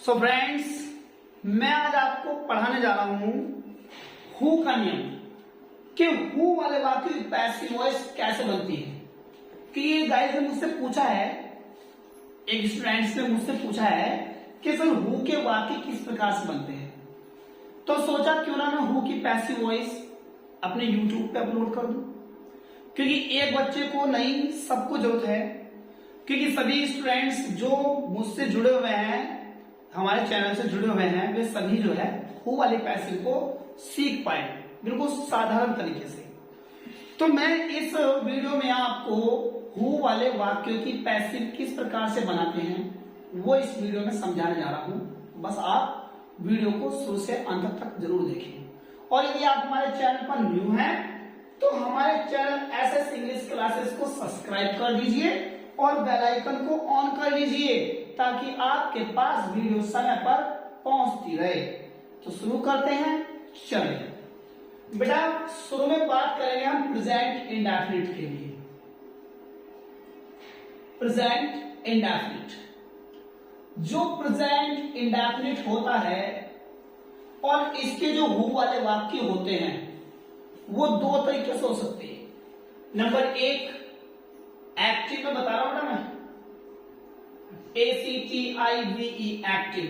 So friends, मैं आज आपको पढ़ाने जा रहा हूं हु का नियम कि हु वाले वाक्य की पैसिव वॉइस कैसे बनती है। कि ये गाइस ने मुझसे पूछा है, एक स्टूडेंट्स ने मुझसे पूछा है कि सर हु के वाक्य किस प्रकार से बनते हैं। तो सोचा क्यों ना मैं हु की पैसिव वॉइस अपने YouTube पे अपलोड कर दूं, क्योंकि एक बच्चे को नहीं सबको जरूरत है। क्योंकि सभी स्टूडेंट्स जो मुझसे जुड़े हुए हैं, हमारे चैनल से जुड़े हुए हैं, वे सभी जो है हु वाले पैसिव को सीख पाए बिल्कुल साधारण तरीके से। तो मैं इस वीडियो में आपको हु वाले वाक्यों की पैसिव किस प्रकार से बनाते हैं वो इस वीडियो में समझाने जा रहा हूं। बस आप वीडियो को शुरू से अंत तक जरूर देखें। और यदि आप हमारे चैनल पर न्यू हैं तो हमारे चैनल एसएस इंग्लिश क्लासेस को सब्सक्राइब कर दीजिए और बेल आइकन को ऑन कर लीजिए ताकि आपके पास वीडियो समय पर पहुंचती रहे। तो शुरू करते हैं। चलिए बेटा, शुरू में बात करेंगे हम प्रेजेंट इंडेफिनिट के लिए। प्रेजेंट इंडेफिनिट, जो प्रेजेंट इंडेफिनिट होता है और इसके जो हु वाले वाक्य होते हैं वो दो तरीके से हो सकते हैं। नंबर एक, एक्टिव में बता रहा हूं ना मैं, ACTIVE एक्टिव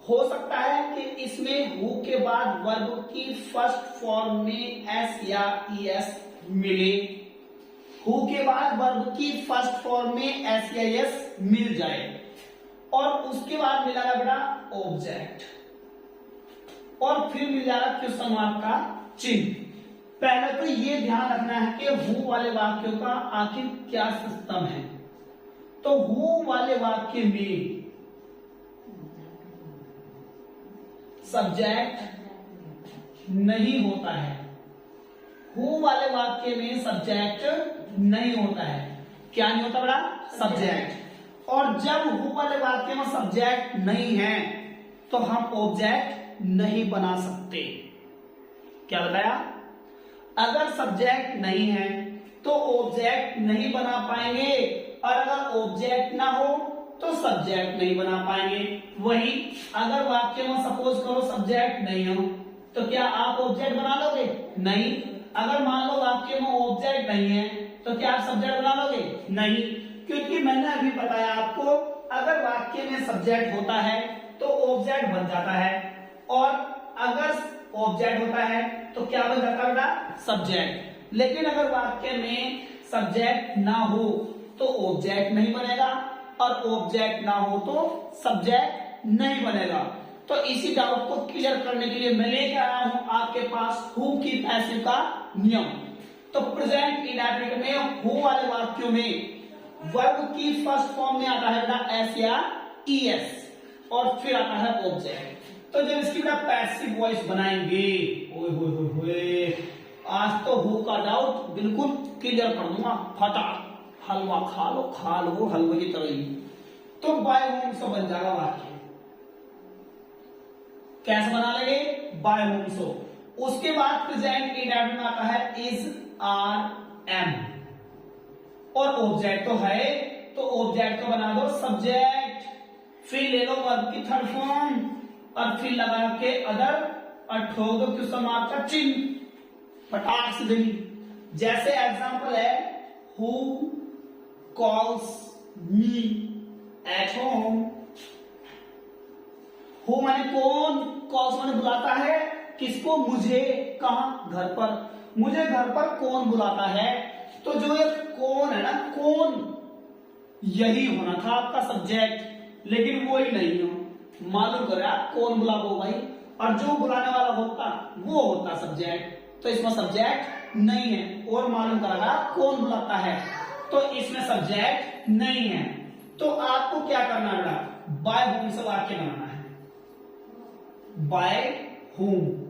हो सकता है कि इसमें हु के बाद वर्ब की फर्स्ट फॉर्म में S या ES मिले। हु के बाद वर्ब की फर्स्ट फॉर्म में S या ES मिल जाए और उसके बाद मिलेगा बेटा ऑब्जेक्ट और फिर मिल जाएगा क्वेश्चन मार्क का चिन्ह। पहले तो ये ध्यान रखना है कि हु वाले वाक्यों का आखिर क्या सिस्टम है। तो हु वाले वाक्य में सब्जेक्ट नहीं होता है। हु वाले वाक्य में सब्जेक्ट नहीं होता है। क्या नहीं होता बेटा? सब्जेक्ट। और जब हु वाले वाक्य में सब्जेक्ट नहीं है तो हम ऑब्जेक्ट नहीं बना सकते। क्या बताया? अगर सब्जेक्ट नहीं है तो ऑब्जेक्ट नहीं बना पाएंगे और अगर ऑब्जेक्ट ना हो तो सब्जेक्ट नहीं बना पाएंगे। वही अगर वाक्य में सपोज करो सब्जेक्ट नहीं हो तो क्या आप ऑब्जेक्ट बना लोगे? नहीं। अगर मान लो वाक्य में ऑब्जेक्ट नहीं है तो क्या आप सब्जेक्ट बना लोगे? नहीं। क्योंकि मैंने अभी बताया आपको, अगर वाक्य में सब्जेक्ट होता है तो ऑब्जेक्ट बन जाता है और अगर ऑब्जेक्ट होता है तो क्या बन जाता है बेटा? सब्जेक्ट। लेकिन अगर वाक्य में सब्जेक्ट ना हो तो ऑब्जेक्ट नहीं बनेगा और ऑब्जेक्ट ना हो तो सब्जेक्ट नहीं बनेगा। तो इसी डाउट को क्लियर करने के लिए मैं लेके आया हूं आपके पास हु की पैसिव का नियम। तो प्रेजेंट इंडेफिनिट में हु वाले वाक्यों में वर्ब की फर्स्ट फॉर्म में आता है बेटा एस या ES और फिर आता है ऑब्जेक्ट। तो जब इसकी बेटा पैसिव वॉइस बनाएंगे, ओए होए होए, आज तो हु का डाउट बिल्कुल क्लियर कर दूंगा। फटा हलवा खा लो हलवे की तरह ही। तो बाय होम सो बन जाएगा वाक्य। कैसे बना लेंगे? By whom so. उसके बाद प्रेजेंट इंडेफिनिट में आता है इज, आर, एम और ऑब्जेक्ट तो है तो ऑब्जेक्ट को बना दो सब्जेक्ट। फिर ले लो वर्ब की थर्ड फॉर्म और फिर लगा के अदर और ठोक दो क्वेश्चन मार्क का चिन्ह। फटाक से देनी। जैसे एग्जांपल है who calls me at home. Who माने कौन, कॉल्स माने बुलाता है किसको? मुझे। कहा? घर पर। मुझे घर पर कौन बुलाता है? तो जो ये कौन है ना, कौन, यही होना था आपका सब्जेक्ट, लेकिन वो ही नहीं हो। मालूम करो आप कौन बुलाओ भाई, और जो बुलाने वाला होता वो होता सब्जेक्ट। तो इसमें सब्जेक्ट नहीं है और मालूम करेगा कौन बुलाता है, तो इसमें सब्जेक्ट नहीं है। तो आपको क्या करना है? बाय होम से वाक्य बनाना है। By whom.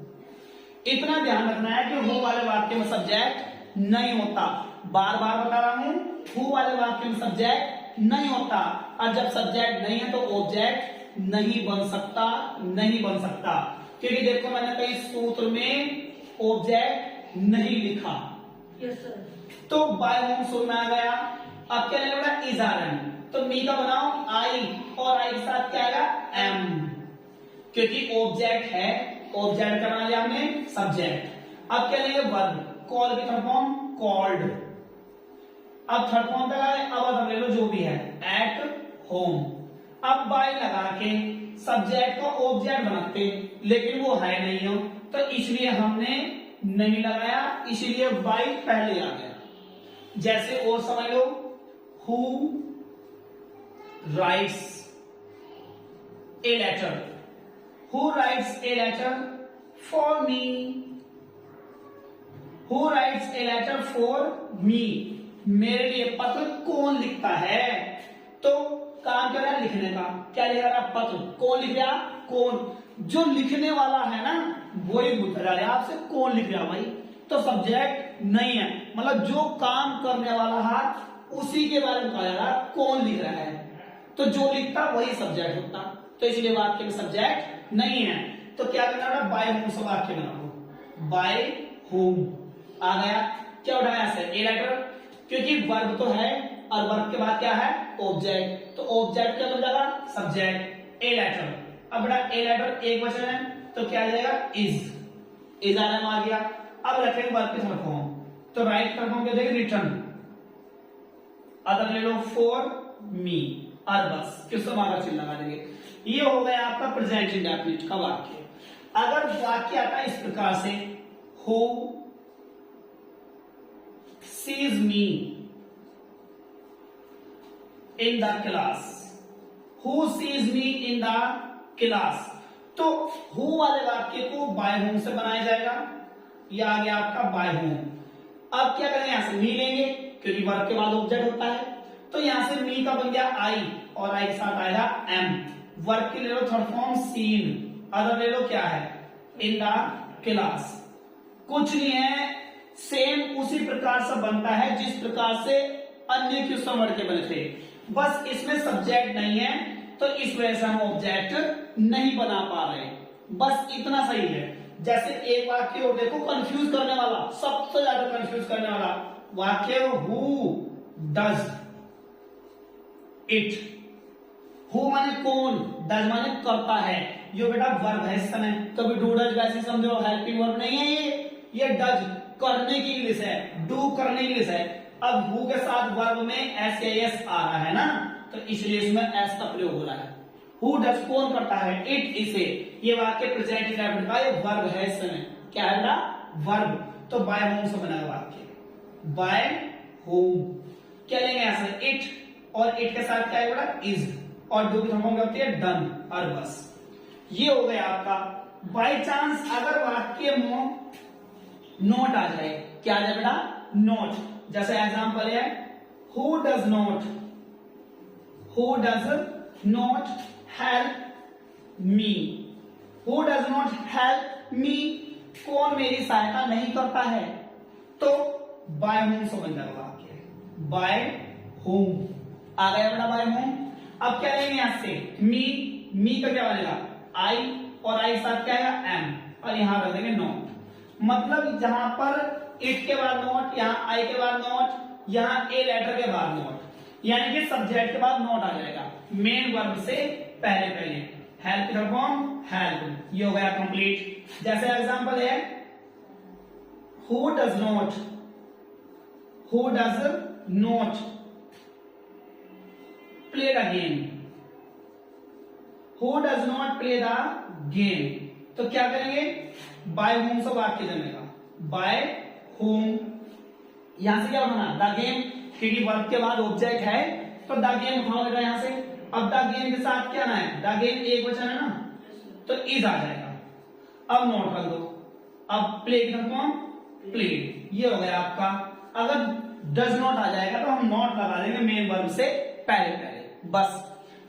इतना ध्यान रखना है कि हु वाले वाक्य में सब्जेक्ट नहीं होता। बार बार बता रहा हूं, हु वाले वाक्य में सब्जेक्ट नहीं होता और जब सब्जेक्ट नहीं है तो ऑब्जेक्ट नहीं बन सकता, नहीं बन सकता। क्योंकि देखो मैंने कई सूत्र में ऑब्जेक्ट नहीं लिखा। Yes sir. तो बाय होम सो में आ गया। अब क्या लेना? Is, are, am. तो मी का बनाओ आई और आई के साथ क्या आएगा? एम, क्योंकि ऑब्जेक्ट है, ऑब्जेक्ट का बना लिया हमने सब्जेक्ट। अब क्या लेंगे वर्ब, कॉल की थर्ड फॉर्म कॉल्ड। अब थर्ड फॉर्म पे आए, अब अदर ले लो जो भी है, एट होम। अब बाय लगा के सब्जेक्ट को ऑब्जेक्ट बनाते, लेकिन वो है नहीं हो, तो इसलिए हमने नहीं लगाया, इसलिए बाय पहले आ गया। जैसे और समझ लो, who writes a letter, who writes a letter for me, who writes a letter for me, मेरे लिए पत्र कौन लिखता है। तो काम कर रहा है लिखने का, क्या लिख रहा है पत्र, कौन लिख रहा, कौन, जो लिखने वाला है ना वही पूछ रहा है आपसे कौन लिख रहा भाई, तो सब्जेक्ट नहीं है, मतलब जो काम करने वाला है उसी के बारे में कहा जा रहा है कौन लिख रहा है, तो जो लिखता वही सब्जेक्ट होता, तो इसलिए वाक्य में सब्जेक्ट नहीं है। तो क्या करना है, बाय होम से वाक्य बना लो, बाय होम आ गया। क्या उठाया से ए लेटर, क्योंकि वर्ब तो है और वर्ब के बाद क्या है ऑब्जेक्ट, तो ऑब्जेक्ट क्या बन जाएगा सब्जेक्ट, ए लेटर। अब बेटा ए लेटर एक वचन है तो क्या आ जाएगा इज आ गया। अब रखेंगे वर्ब की थर्ड फॉर्म, तो राइट थर्ड फॉर्म क्या देंगे रिटर्न, अदर ले लो फॉर मी, और बस किसको मार्कर चिन्ह लगा देंगे। ये हो गया आपका प्रेजेंट इंडेफिनिट का वाक्य। अगर वाक्य आता है इस प्रकार से, who sees me in the class, who sees me in the class, तो हु वाले वाक्य को बाय होम से बनाया जाएगा, यह आ गया आपका बाय होम। अब क्या करेंगे, यहां से मी लेंगे क्योंकि वर्ब के बाद ऑब्जेक्ट होता है, तो यहां से मी का बन गया आई, और आई के साथ आएगा एम। वर्ब की ले लो थर्ड फॉर्म सीन, अदर ले लो क्या है इन द क्लास, कुछ नहीं है, सेम उसी प्रकार से बनता है जिस प्रकार से अन्य क्वेश्चन वर्ड के बने थे, बस इसमें सब्जेक्ट नहीं है, तो इस वजह से हम ऑब्जेक्ट नहीं बना पा रहे, बस इतना सही है। जैसे एक वाक्य हो देखो कंफ्यूज करने वाला, सबसे ज्यादा कंफ्यूज करने वाला वाक्य, हु डज इट, हु माने कौन, डज माने करता है, यो बेटा वर्ब है इस समय, कभी डू डज वैसे समझो, हेल्पिंग वर्ब नहीं है ये डज करने की इंग्लिश है, डू करने की इंग्लिश है। अब हु के साथ वर्ब में एस आ रहा है ना, तो इसलिए इसमें एस का प्रयोग हो रहा है। हु डज कौन करता है, इट इसे, ये वाक्य प्रेजेंट इंडेफिनिट का ये वर्ब है इस समय, क्या है बेटा वर्ब, तो बाय होम से बना वाक्य, बाय होम। क्या लेंगे यहां से इट, और इट के साथ क्या है बेटा इज, और डू की फॉर्म क्या होती है डन, और बस ये हो गया आपका। बाय चांस अगर वाक्य में नोट आ जाए, क्या आ जाए बेटा नोट, जैसे एग्जांपल है who does not, who does not help me, who does not help me, कौन मेरी सहायता नहीं करता है, तो बाय होम से बन जाएगा वाक्य, बाय होम आ गया बेटा बाय होम। अब क्या लेंगे यहां से मी का क्या बनेगा आई, और आई साथ क्या है एम, और यहां रख देंगे नॉट, मतलब जहां पर इट के बाद नॉट, यहां आई के बाद नॉट, यहां ए लेटर के बाद नॉट, यानी कि सब्जेक्ट के बाद नॉट आ जाएगा मेन वर्ब से पहले, हेल्प की फॉर्म हेल्प, ये हो गया कंप्लीट। जैसे एग्जांपल है who does not, who does not play the game, who does not play the game, तो क्या करेंगे बाय होम से वाक्य जमेगा, बाय होम। यहां से क्या बना द गेम, क्योंकि वर्ब के बाद ऑब्जेक्ट है तो द गेम उठाओगे यहां से। अब द गेम के साथ क्या ना है, द गेम एक वचन है ना, तो इज आ जाएगा, अब नॉट रख दो, अब प्ले की फॉर्म प्लेड, ये हो गया आपका। अगर डज नॉट आ जाएगा तो हम नॉट लगा देंगे मेन वर्ब से पहले बस।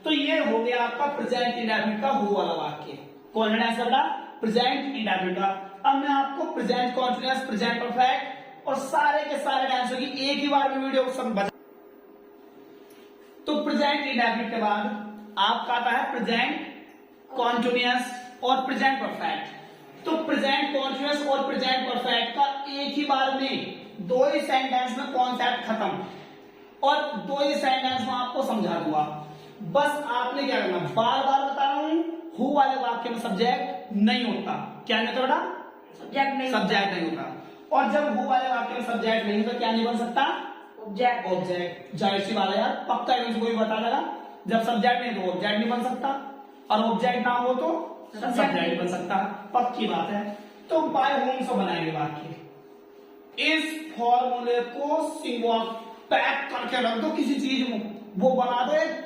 तो ये हो गया आपका प्रेजेंट इंडेफिनिट का हु वाला वाक्य, कौन है आंसर प्रेजेंट इंडेफिनिट का। अब मैं आपको प्रेजेंट कॉन्टिन्यूअस, प्रेजेंट परफेक्ट और सारे के सारे आंसर की एक ही बार में वीडियो समझ। तो प्रेजेंट इंडेफिनिट के बाद आपका आता है प्रेजेंट कॉन्टिन्यूअस और प्रेजेंट परफेक्ट। तो प्रेजेंट कॉन्टिन्यूअस और प्रेजेंट परफेक्ट का एक ही बार में दो ही सेंटेंस में कॉन्सेप्ट खत्म, और दो ही सेंटेंस में आपको समझा दूंगा। बस आपने क्या करना, बार बार बता रहा हूं, हु वाले वाक्य में सब्जेक्ट नहीं होता। क्या नहीं होता बेटा? सब्जेक्ट नहीं होता। और जब हु वाले वाक्य में सब्जेक्ट नहीं होता क्या नहीं बन सकता? ऑब्जेक्ट। जाहिर सी बात है यार, पक्का एकदम कोई बता देगा जब सब्जेक्ट नहीं तो ऑब्जेक्ट नहीं बन सकता, और ऑब्जेक्ट ना हो तो सब्जेक्ट नहीं बन सकता, पक्की बात है। तो बाय होम से बनाएंगे वाक्य। इस फॉर्मूले को सिंबल पैक करके रख दो किसी चीज में, वो बना दो एक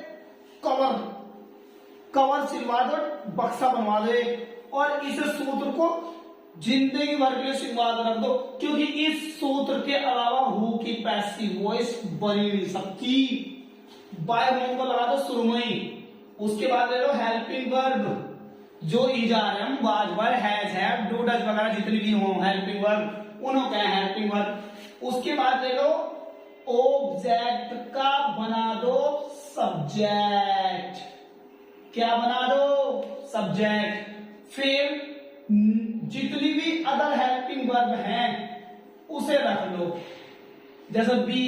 कवर सिलवा दो, बक्सा बनवा दो एक, और इस सूत्र को जिंदगी भर के लिए सिलवा रख दो, क्योंकि इस सूत्र के अलावा हु की पैसिव वॉइस बनी नहीं सकती। बाय होम को लगा दो शुरू में ही, उसके बाद ले लो हेल्पिंग वर्ब, जो इजार है, was were, has, have, do, does वगैरह जितनी भी हो हेल्पिंग वर्ब, उन्होंने क्या है हेल्पिंग वर्ब। उसके बाद ले लो ऑब्जेक्ट का बना दो सब्जेक्ट। क्या बना दो? सब्जेक्ट। फिर जितनी भी अदर हेल्पिंग वर्ब हैं उसे रख लो, जैसे बी,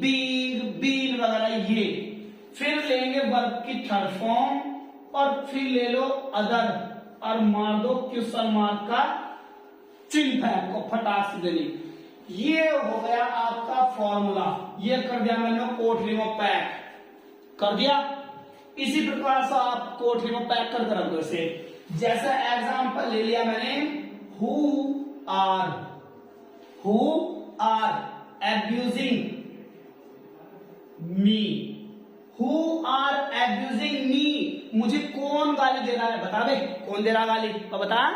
बीइंग, बीन वगैरह ये। फिर लेंगे वर्ब की थर्ड फॉर्म, और फिर ले लो अदर, और मार दो क्वेश्चन मार्क का चिन्ह है को फटाक से देनी। ये हो गया आपका फॉर्मूला, ये कर दिया मैंने कोठरी में पैक कर दिया। इसी प्रकार से आप कोठरी में पैक कर रख दो इसे। जैसा एग्जांपल ले लिया मैंने, who are abusing me, who are abusing me, मुझे कौन गाली दे रहा है? बता बे, कौन दे रहा गाली? तो बता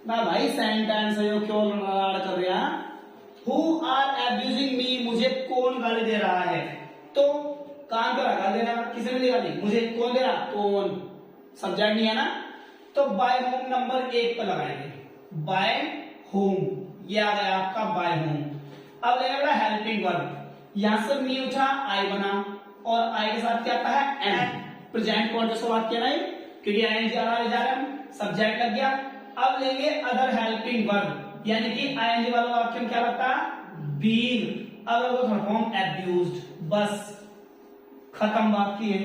ना भाई, सेंटेंस है, क्यों लड़ कर रहा? हु आर एब्यूजिंग मी, मुझे कौन गाली दे रहा है? तो कान पर गाली दे रहा, किसे मिली गाली? मुझे कौन दे रहा? कौन, सब्जेक्ट नहीं है ना, तो बाय होम नंबर 1 पर लगाएंगे, बाय होम, ये आ गया आपका बाय होम। अब लगेगा हेल्पिंग वर्ब, यहां से मी उठा, आई बना, और आई के साथ क्या आता है? एम। प्रेजेंट कॉन्टिन्यूअस वाक्य नहीं, क्योंकि आईएनजी आ रहा है, सब्जेक्ट लग गया। अब लेंगे अदर हेल्पिंग वर्ब, यानी कि आईएनजी वाला वाक्य में क्या लगता है? बीइंग। अब वो फॉर्म एब्यूज्ड, बस खत्म वाक्य है।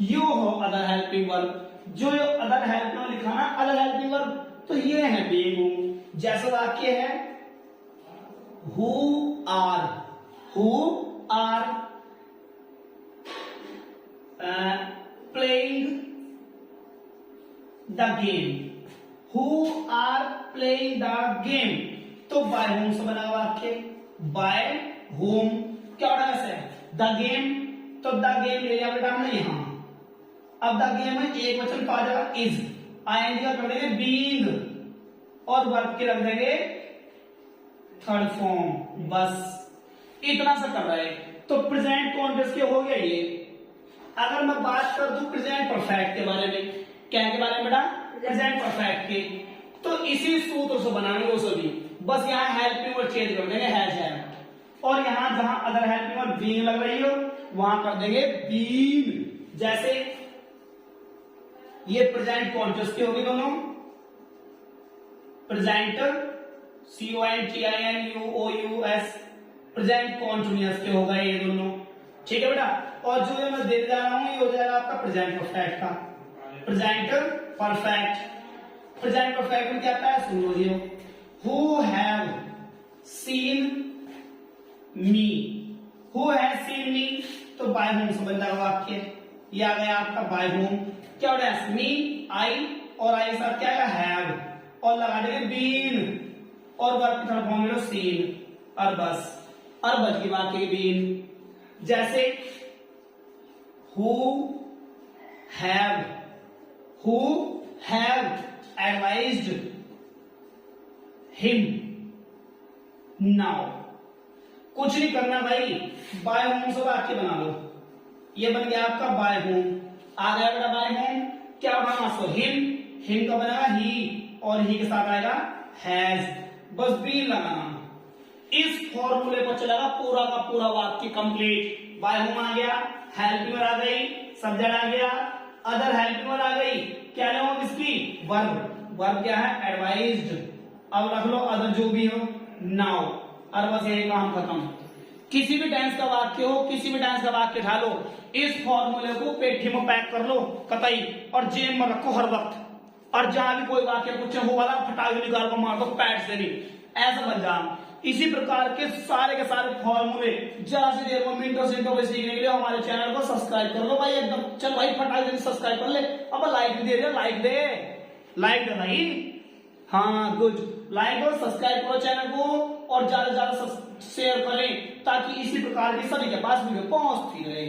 यू हो अदर हेल्पिंग वर्ब, जो अदर हेल्प में लिखा ना अदर हेल्पिंग वर्ब, तो ये है बीइंग। जैसा वाक्य है who are playing the game, who are playing the game, तो बाय होम से बना वाक्य, बाय होम। क्या होगा वैसे? द गेम, तो द गेम ले लिया बेटा हमने यहां। अब द गेम में एक वचन पा जाएगा इज, आईएनजी का कर देंगे बीइंग, और वर्ब के रख देंगे थर्ड फॉर्म, बस इतना सा कर रहा है। तो प्रेजेंट कॉन्टिन्यूअस के हो गया ये। अगर मैं बात कर दूं प्रेजेंट परफेक्ट के बारे में, क्या के बारे में बेटा? प्रेजेंट परफेक्ट के, तो इसी सूत्र से बनाएंगे वो सभी, बस यहाँ हेल्पिंग वर्ब चेंज कर देंगे हैज है, और यहाँ जहां अदर हेल्पिंग वर्ब बीइंग लग रही हो वहां कर देंगे बीइंग। जैसे ये प्रेजेंट कॉन्टिन्यूअस के होगी दोनों, प्रेजेंट CONTINUOUS, प्रेजेंट कॉन्टिन्यूअस के होगा ये दोनों, ठीक है बेटा। और जो ये मैं दे जा रहा हूं ये हो जाएगा आपका प्रेजेंट परफेक्ट का, प्रेजेंट परफेक्ट। प्रेजेंट परफेक्ट में क्या आता है? सुन लीजिए, who have seen me, who has seen मी, तो बाय होम से बन जाएगा वाक्य, ये आ गया आपका बाय होम। क्या हो रहा है? मी, आई, और आई के साथ क्या आएगा? हैव, और लगा देंगे बीन, और वर्ब की तरफ होंगे सीन, और बस, और बच गई वाक्य की बीन। जैसे who have advised him now, कुछ नहीं करना भाई, बाय होम से वाक्य बना लो, ये बन गया आपका बाय होम। आ गया बेटा बाय होम, क्या बनाना? सो हिम का बनेगा ही, और ही के साथ आएगा हैज, बस बीन लगाना। इस फॉर्मूले पर चलेगा पूरा का पूरा वाक्य कंप्लीट। बाय होम आ गया, हेल्पिंग आ गई, सब्जेक्ट आ गया, अदर हेल्पिंग आ गई, क्या नाम इसकी? वर्ब। वर्ब क्या है? एडवाइज्ड। अब रख लो अदर जो भी हो नाउ, और बस यही काम खत्म। किसी भी टेंस का वाक्य हो, किसी भी टेंस का वाक्य ढालो, इस फॉर्मूले को पेठी में पैक कर लो कतई और जेब में रखो हर वक्त। और जहां भी कोई वाक्य पूछे वो वाला फटाक निकाल को मार दो पैड से भी, ऐसा बन जाओ। इसी प्रकार के सारे फॉर्मूले जरा सी देर में मिनटों से सीखने के लिए हमारे चैनल को सब्सक्राइब कर लो भाई एकदम। चल भाई फटाक से सब्सक्राइब कर ले। अब लाइक दे रहे, लाइक दे भाई। हाँ गुड, लाइक और सब्सक्राइब करो चैनल को और ज्यादा से ज्यादा शेयर करें ताकि इसी प्रकार की सभी के पास वीडियो पहुंचती रहे।